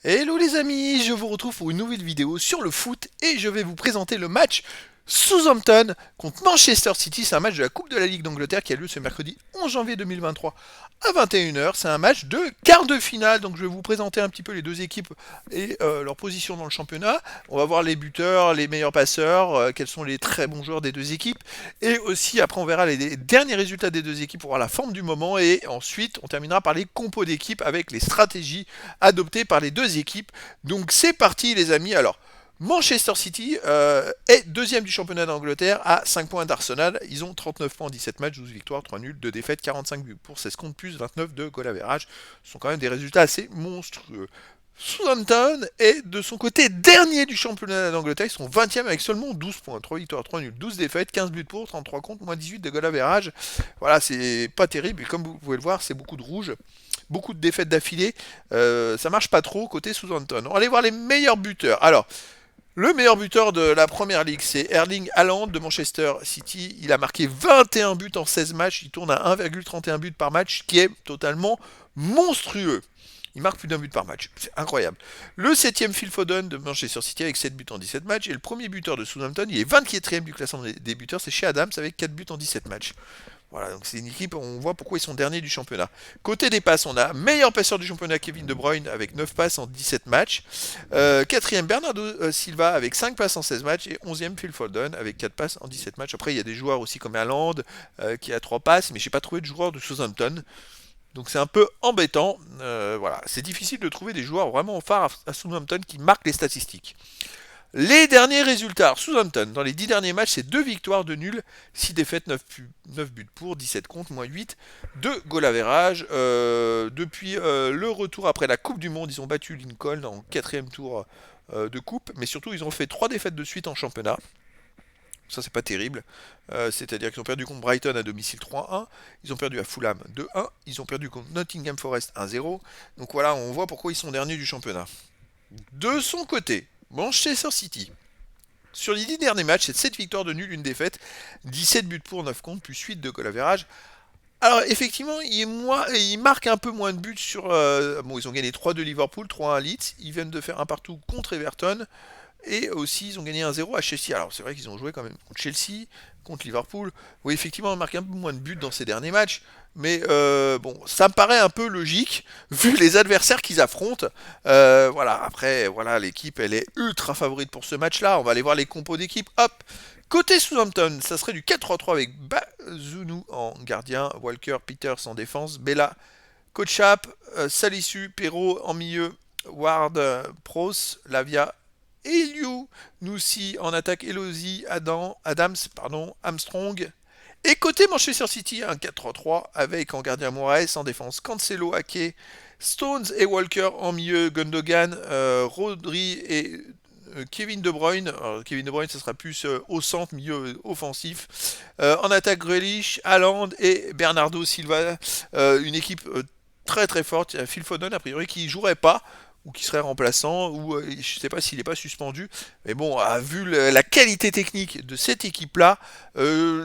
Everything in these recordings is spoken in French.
Hello les amis, je vous retrouve pour une nouvelle vidéo sur le foot et je vais vous présenter le match Southampton contre Manchester City. C'est un match de la Coupe de la Ligue d'Angleterre qui a lieu ce mercredi 11 janvier 2023 à 21 h. C'est un match de quart de finale, donc je vais vous présenter un petit peu les deux équipes et leur position dans le championnat. On va voir les buteurs, les meilleurs passeurs, quels sont les très bons joueurs des deux équipes. Et aussi après on verra les derniers résultats des deux équipes pour voir la forme du moment. Et ensuite on terminera par les compos d'équipe avec les stratégies adoptées par les deux équipes. Donc c'est parti les amis. Alors Manchester City est deuxième du championnat d'Angleterre à 5 points d'Arsenal. Ils ont 39 points en 17 matchs, 12 victoires, 3 nuls, 2 défaites, 45 buts pour 16 comptes, plus 29 de goal average. Ce sont quand même des résultats assez monstrueux. Southampton est de son côté dernier du championnat d'Angleterre. Ils sont 20e avec seulement 12 points. 3 victoires, 3 nuls, 12 défaites, 15 buts pour, 33 comptes, moins 18 de goal average. Voilà, c'est pas terrible. Et comme vous pouvez le voir, c'est beaucoup de rouge. Beaucoup de défaites d'affilée. Ça marche pas trop côté Southampton. On va aller voir les meilleurs buteurs. Alors, le meilleur buteur de la première ligue, c'est Erling Haaland de Manchester City. Il a marqué 21 buts en 16 matchs. Il tourne à 1,31 buts par match, qui est totalement monstrueux. Il marque plus d'un but par match. C'est incroyable. Le septième Phil Foden de Manchester City avec 7 buts en 17 matchs. Et le premier buteur de Southampton, il est 24e du classement des buteurs. C'est chez Adams avec 4 buts en 17 matchs. Voilà, donc c'est une équipe, on voit pourquoi ils sont derniers du championnat. Côté des passes, on a meilleur passeur du championnat Kevin De Bruyne avec 9 passes en 17 matchs. Quatrième Bernardo Silva avec 5 passes en 16 matchs. Et 11e Phil Foden avec 4 passes en 17 matchs. Après, il y a des joueurs aussi comme Haaland qui a 3 passes, mais je n'ai pas trouvé de joueur de Southampton. Donc c'est un peu embêtant. Voilà, c'est difficile de trouver des joueurs vraiment phares à Southampton qui marquent les statistiques. Les derniers résultats. Southampton, dans les 10 derniers matchs, c'est 2 victoires, 2 nuls, 6 défaites, 9 buts pour, 17 contre, moins 8 de goal average. Depuis le retour après la Coupe du Monde, ils ont battu Lincoln en 4ème tour de coupe, mais surtout ils ont fait 3 défaites de suite en championnat. Ça, c'est pas terrible. C'est-à-dire qu'ils ont perdu contre Brighton à domicile 3-1. Ils ont perdu à Fulham 2-1. Ils ont perdu contre Nottingham Forest 1-0. Donc voilà, on voit pourquoi ils sont derniers du championnat. De son côté, Manchester City. Sur les 10 derniers matchs, c'est 7 victoires de nul, une défaite, 17 buts pour 9 contre, plus 8 de goal average. Alors effectivement, ils marquent un peu moins de buts sur... bon, ils ont gagné 3 de Liverpool, 3 à Leeds. Ils viennent de faire un partout contre Everton. Et aussi, ils ont gagné 1-0 à Chelsea. Alors, c'est vrai qu'ils ont joué quand même contre Chelsea, contre Liverpool. Oui, effectivement, on marque un peu moins de buts dans ces derniers matchs. Mais bon, ça me paraît un peu logique, vu les adversaires qu'ils affrontent. Voilà, après, voilà, l'équipe, elle est ultra favorite pour ce match-là. On va aller voir les compos d'équipe. Hop! Côté Southampton, ça serait du 4-3-3 avec Bazunu en gardien, Walker, Peters en défense, Bella, Kochap, Salisu, Perrault en milieu, Ward, Pros, Lavia, Eliou, Noussi en attaque, Elosi, Adams, Armstrong. Et côté Manchester City, un 4-3-3 avec en gardien Moraes, en défense Cancelo, Ake, Stones et Walker en milieu, Gundogan, Rodri et Kevin De Bruyne. Alors, Kevin De Bruyne, ce sera plus au centre, milieu offensif. En attaque, Grealish, Haaland et Bernardo Silva. Une équipe très très forte. Phil Foden, a priori, qui jouerait pas ou qui serait remplaçant, ou je ne sais pas s'il n'est pas suspendu. Mais bon, vu la qualité technique de cette équipe-là,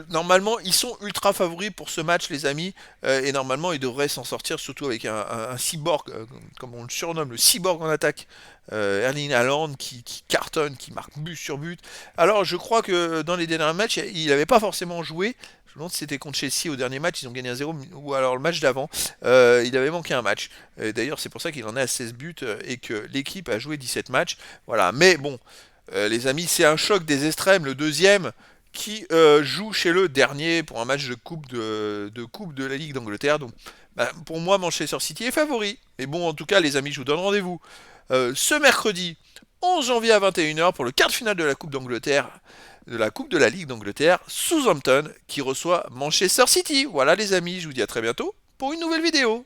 normalement, ils sont ultra favoris pour ce match, les amis. Et normalement, ils devraient s'en sortir, surtout avec un cyborg, comme on le surnomme, le cyborg en attaque. Erling Haaland qui cartonne, qui marque but sur but. Alors, je crois que dans les derniers matchs, il n'avait pas forcément joué. Je me demande si c'était contre Chelsea au dernier match, ils ont gagné 1-0, ou alors le match d'avant, il avait manqué un match. D'ailleurs, c'est pour ça qu'il en est à 16 buts et que l'équipe a joué 17 matchs. Voilà, mais bon, les amis, c'est un choc des extrêmes. Le deuxième qui joue chez le dernier pour un match de coupe de la Ligue d'Angleterre. Donc, bah, pour moi, Manchester City est favori. Mais bon, en tout cas, les amis, je vous donne rendez-vous ce mercredi 11 janvier à 21 h pour le quart de finale de la Coupe d'Angleterre, de la Coupe de la Ligue d'Angleterre, Southampton qui reçoit Manchester City. Voilà les amis, je vous dis à très bientôt pour une nouvelle vidéo.